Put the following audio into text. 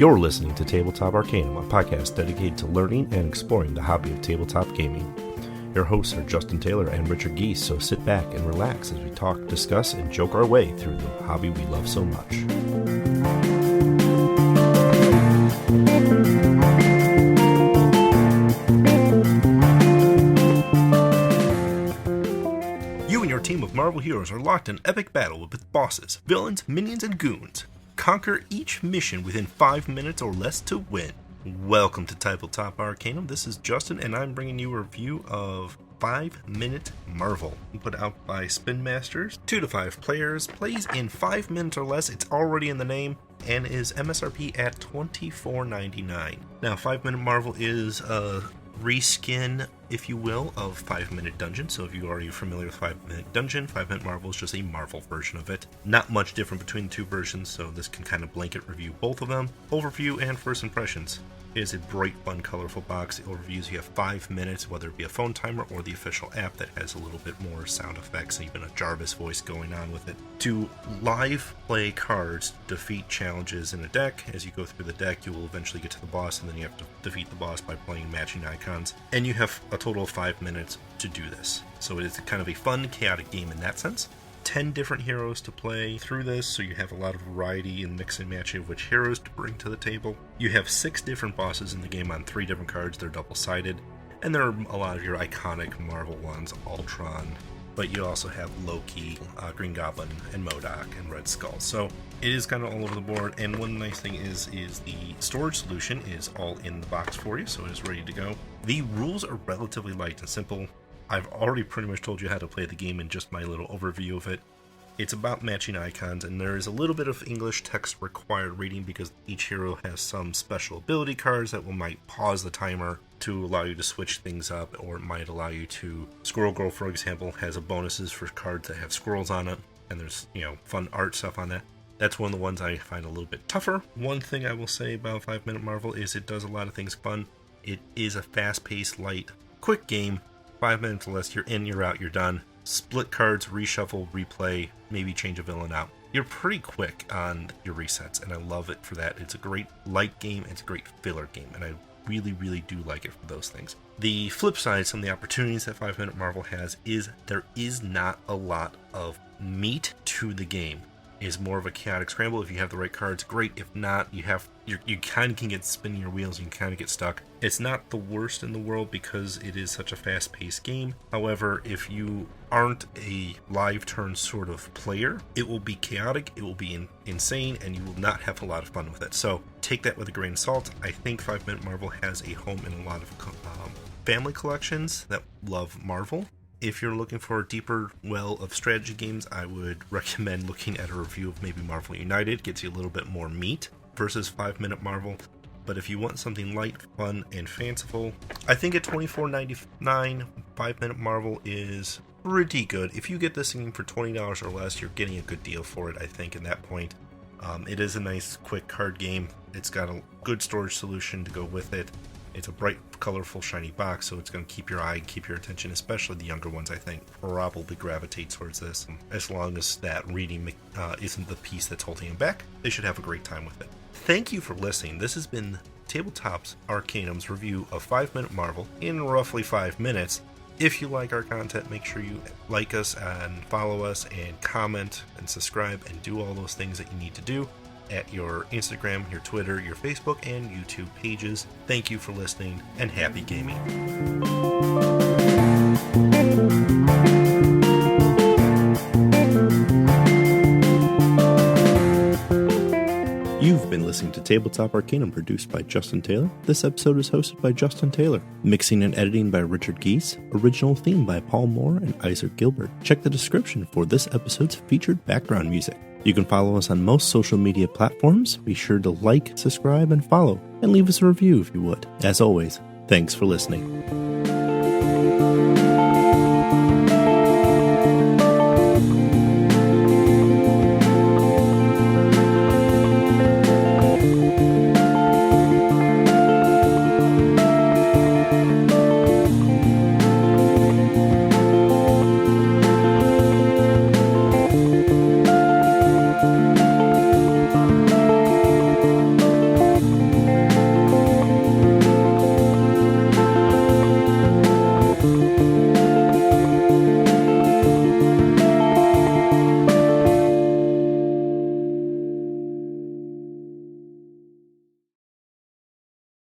You're listening to Tabletop Arcanum, a podcast dedicated to learning and exploring the hobby of tabletop gaming. Your hosts are Justin Taylor and Richard Geese, so sit back and relax as we talk, discuss, and joke our way through the hobby we love so much. You and your team of Marvel heroes are locked in epic battle with bosses, villains, minions, and goons. Conquer each mission within 5 minutes or less to win. Welcome to Tabletop Arcanum. This is Justin, and I'm bringing you a review of 5 Minute Marvel, put out by Spin Masters. 2 to 5 players, plays in 5 minutes or less. It's already in the name, and is MSRP at $24.99. Now, 5 Minute Marvel is a reskin, if you will, of 5 Minute Dungeon. So if you are already familiar with 5 Minute Dungeon, 5 Minute Marvel is just a Marvel version of it. Not much different between the two versions, so this can kind of blanket review both of them. Overview and first impressions. It is a bright, fun, colorful box. It overviews you have 5 minutes, whether it be a phone timer or the official app that has a little bit more sound effects, even a Jarvis voice going on with it, to live play cards, defeat challenges in a deck. As you go through the deck, you will eventually get to the boss, and then you have to defeat the boss by playing matching icons. And you have a total of 5 minutes to do this. So it is kind of a fun, chaotic game in that sense. 10 different heroes to play through this, so you have a lot of variety and mix and match of which heroes to bring to the table. You have 6 different bosses in the game on 3 different cards. They're double-sided, and there are a lot of your iconic Marvel ones, Ultron, but you also have Loki, Green Goblin, and MODOK, and Red Skull. So it is kind of all over the board, and one nice thing is the storage solution is all in the box for you, so it is ready to go. The rules are relatively light and simple. I've already pretty much told you how to play the game in just my little overview of it. It's about matching icons, and there is a little bit of English text required reading because each hero has some special ability cards that might pause the timer to allow you to switch things up, or it might allow you to... Squirrel Girl, for example, has bonuses for cards that have squirrels on it, and there's, fun art stuff on that. That's one of the ones I find a little bit tougher. One thing I will say about 5 Minute Marvel is it does a lot of things fun. It is a fast-paced, light, quick game. 5 minutes or less, you're in, you're out, you're done. Split cards, reshuffle, replay, maybe change a villain out. You're pretty quick on your resets, and I love it for that. It's a great light game, it's a great filler game, and I really, really do like it for those things. The flip side, some of the opportunities that 5 Minute Marvel has is there is not a lot of meat to the game. Is more of a chaotic scramble. If you have the right cards, great. If not, you kind of can get spinning your wheels. You can kind of get stuck. It's not the worst in the world because it is such a fast-paced game. However, if you aren't a live turn sort of player, it will be chaotic, it will be insane, and you will not have a lot of fun with it. So take that with a grain of salt. I think 5 Minute Marvel has a home in a lot of family collections that love Marvel. If you're looking for a deeper well of strategy games, I would recommend looking at a review of maybe Marvel United. Gets you a little bit more meat versus 5 Minute Marvel. But if you want something light, fun, and fanciful, I think at $24.99, 5 Minute Marvel is pretty good. If you get this thing for $20 or less, you're getting a good deal for it, I think, at that point. It is a nice, quick card game. It's got a good storage solution to go with it. It's a bright, colorful, shiny box, so it's going to keep your eye, keep your attention, especially the younger ones, I think, probably gravitate towards this. As long as that reading isn't the piece that's holding them back, they should have a great time with it. Thank you for listening. This has been Tabletop Arcanum's review of 5 Minute Marvel in roughly 5 minutes. If you like our content, make sure you like us and follow us and comment and subscribe and do all those things that you need to do at your Instagram, your Twitter, your Facebook, and YouTube pages. Thank you for listening, and happy gaming. You've been listening to Tabletop Arcanum, produced by Justin Taylor. This episode is hosted by Justin Taylor. Mixing and editing by Richard Geese. Original theme by Paul Moore and Issac Gilbert. Check the description for this episode's featured background music. You can follow us on most social media platforms. Be sure to like, subscribe, and follow, and leave us a review if you would. As always, thanks for listening.